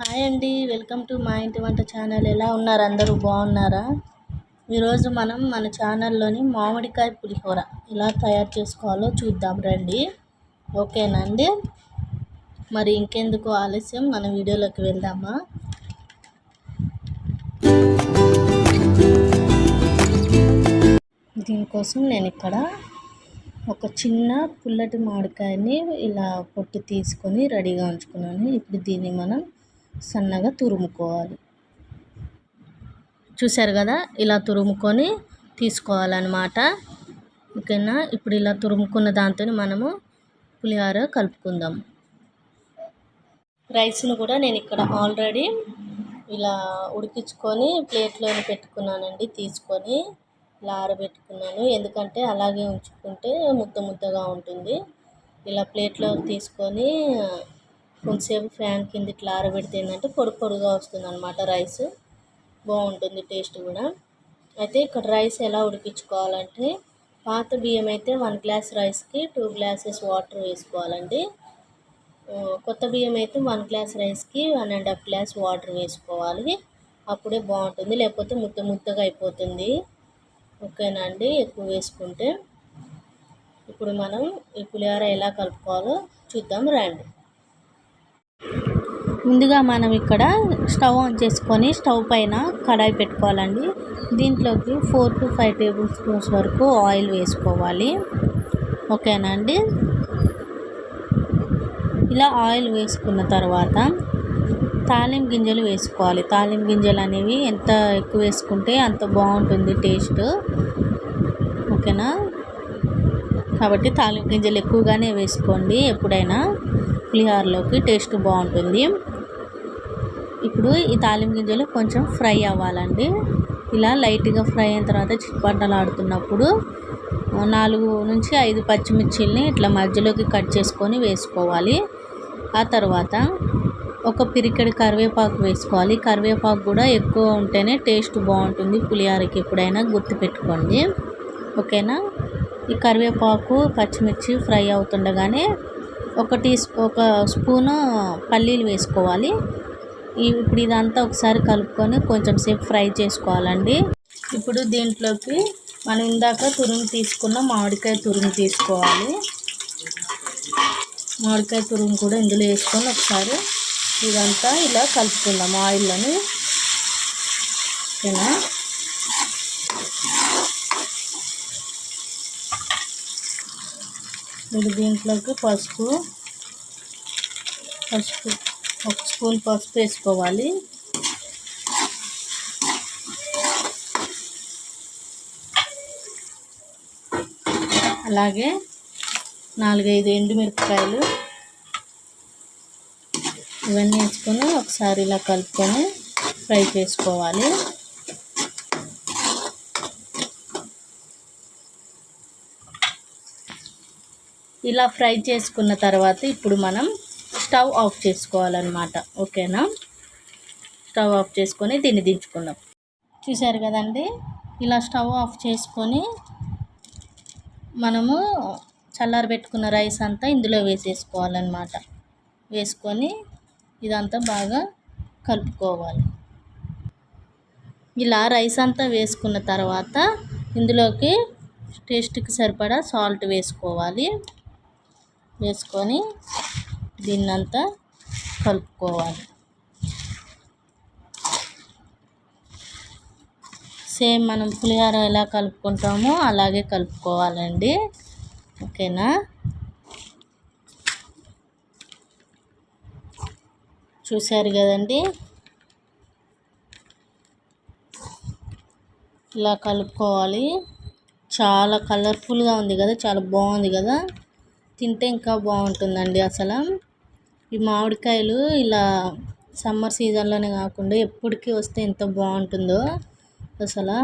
Hi అండి, welcome to మా ఇంటి వంట ఛానల్. ఎలా ఉన్నారు? అందరూ బాగున్నారా? ఈరోజు మనం మన ఛానల్లోని మామిడికాయ పులిహోర ఎలా తయారు చేసుకోవాలో చూద్దాం రండి. ఓకేనా అండి? మరి ఇంకెందుకు ఆలస్యం, మన వీడియోలోకి వెళ్దామా? దీనికోసం నేను ఇక్కడ ఒక చిన్న పుల్లటి మామిడికాయని ఇలా పొట్టు తీసుకొని రెడీగా ఉంచుకున్నాను. ఇప్పుడు దీన్ని మనం సన్నగా తురుముకోవాలి. చూసారు కదా, ఇలా తురుముకొని తీసుకోవాలన్నమాట. ఓకేనా? ఇప్పుడు ఇలా తురుముకున్న దాంతో మనము పులిహోర కలుపుకుందాం. రైస్ను కూడా నేను ఇక్కడ ఆల్రెడీ ఇలా ఉడికించుకొని ప్లేట్లో పెట్టుకున్నానండి. తీసుకొని ఇలా ఆరబెట్టుకున్నాను, ఎందుకంటే అలాగే ఉంచుకుంటే ముద్దగా ఉంటుంది. ఇలా ప్లేట్లో తీసుకొని కొంచెంసేపు ఫ్యాన్ కింద ఇట్లా ఆరబెడితే ఏంటంటే పొడిగా వస్తుంది అన్నమాట. రైస్ బాగుంటుంది, టేస్ట్ కూడా. అయితే ఇక్కడ రైస్ ఎలా ఉడికించుకోవాలంటే, పాత బియ్యం అయితే 1 గ్లాస్ రైస్కి 2 గ్లాసెస్ వాటర్ వేసుకోవాలండి. కొత్త బియ్యం అయితే 1 గ్లాస్ రైస్కి 1.5 గ్లాస్ వాటర్ వేసుకోవాలి. అప్పుడే బాగుంటుంది, లేకపోతే ముద్దగా అయిపోతుంది. ఓకేనా అండి? ఎక్కువ వేసుకుంటే. ఇప్పుడు మనం ఈ పులిహోర ఎలా కలుపుకోవాలో చూద్దాం రండి. ముందుగా మనం ఇక్కడ స్టవ్ ఆన్ చేసుకొని స్టవ్ పైన కడాయి పెట్టుకోవాలండి. దీంట్లోకి 4 to 5 టేబుల్ స్పూన్స్ వరకు ఆయిల్ వేసుకోవాలి. ఓకేనా అండి? ఇలా ఆయిల్ వేసుకున్న తర్వాత తాలింపు గింజలు వేసుకోవాలి. తాలింపు గింజలు అనేవి ఎంత ఎక్కువ వేసుకుంటే అంత బాగుంటుంది టేస్ట్. ఓకేనా? కాబట్టి తాలింపు గింజలు ఎక్కువగానే వేసుకోండి, ఎప్పుడైనా పులిహోరలోకి టేస్ట్ బాగుంటుంది. ఇప్పుడు ఈ తాలింపు గింజలు కొంచెం ఫ్రై అవ్వాలండి. ఇలా లైట్గా ఫ్రై అయిన తర్వాత చిట్పటలాడుతున్నప్పుడు 4 నుంచి 5 పచ్చిమిర్చిల్ని ఇట్లా మధ్యలోకి కట్ చేసుకొని వేసుకోవాలి. ఆ తర్వాత ఒక పిరికెడు కరివేపాకు వేసుకోవాలి. కరివేపాకు కూడా ఎక్కువ ఉంటేనే టేస్ట్ బాగుంటుంది పులిహోరకి, ఎప్పుడైనా గుర్తుపెట్టుకోండి. ఓకేనా? ఈ కరివేపాకు పచ్చిమిర్చి ఫ్రై అవుతుండగానే ఒక స్పూను పల్లీలు వేసుకోవాలి. ఇప్పుడు ఇదంతా ఒకసారి కలుపుకొని కొంచెం సేపు ఫ్రై చేసుకోవాలండి. ఇప్పుడు దీంట్లోకి మనం ఇందాక తీసుకున్న మామిడికాయ తురుము తీసుకోవాలి. మామిడికాయ తురుము కూడా ఇందులో వేసుకొని ఒకసారి ఇదంతా ఇలా కలుపుకుందాం ఆయిల్లోని. ఓకేనా? ఇప్పుడు దీంట్లోకి పసుపు 1 స్పూన్ పసుపు వేసుకోవాలి. అలాగే 4-5 ఎండుమిరపకాయలు, ఇవన్నీ వేసుకొని ఒకసారి ఇలా కలుపుకొని ఫ్రై చేసుకోవాలి. ఇలా ఫ్రై చేసుకున్న తర్వాత ఇప్పుడు మనం స్టవ్ ఆఫ్ చేసుకోవాలన్నమాట. ఓకేనా? స్టవ్ ఆఫ్ చేసుకొని దీన్ని దించుకుందాం. చూసారు కదండి, ఇలా స్టవ్ ఆఫ్ చేసుకొని మనము చల్లారబెట్టుకున్న రైస్ అంతా ఇందులో వేసేసుకోవాలన్నమాట. వేసుకొని ఇదంతా బాగా కలుపుకోవాలి. ఇలా రైస్ అంతా వేసుకున్న తర్వాత ఇందులోకి టేస్ట్కి సరిపడా సాల్ట్ వేసుకోవాలి. వేసుకొని దీన్నంతా కలుపుకోవాలి. సేమ్ మనం పులిహోర ఎలా కలుపుకుంటామో అలాగే కలుపుకోవాలండి. ఓకేనా? చూశారు కదండి, ఇలా కలుపుకోవాలి. చాలా కలర్ఫుల్గా ఉంది కదా, చాలా బాగుంది కదా. తింటే ఇంకా బాగుంటుందండి. అసలు ఈ మామిడికాయలు ఇలా సమ్మర్ సీజన్లోనే కాకుండా ఎప్పటికీ వస్తే ఎంత బాగుంటుందో. అసలు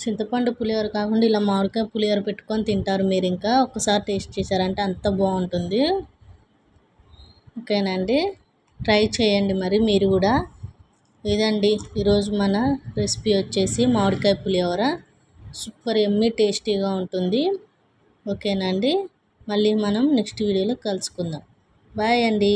చింతపండు పులిహోర కాకుండా ఇలా మామిడికాయ పులిహోర పెట్టుకొని తింటారు మీరు. ఇంకా ఒకసారి టేస్ట్ చేశారంటే అంత బాగుంటుంది. ఓకేనండి? ట్రై చేయండి మరి మీరు కూడా. ఇదండి ఈరోజు మన రెసిపీ వచ్చేసి మామిడికాయ పులిహోర. సూపర్ యమ్మీ టేస్టీగా ఉంటుంది. ఓకేనండి? మళ్ళీ మనం నెక్స్ట్ వీడియోలో కలుసుకుందాం. బాయ్ అండి.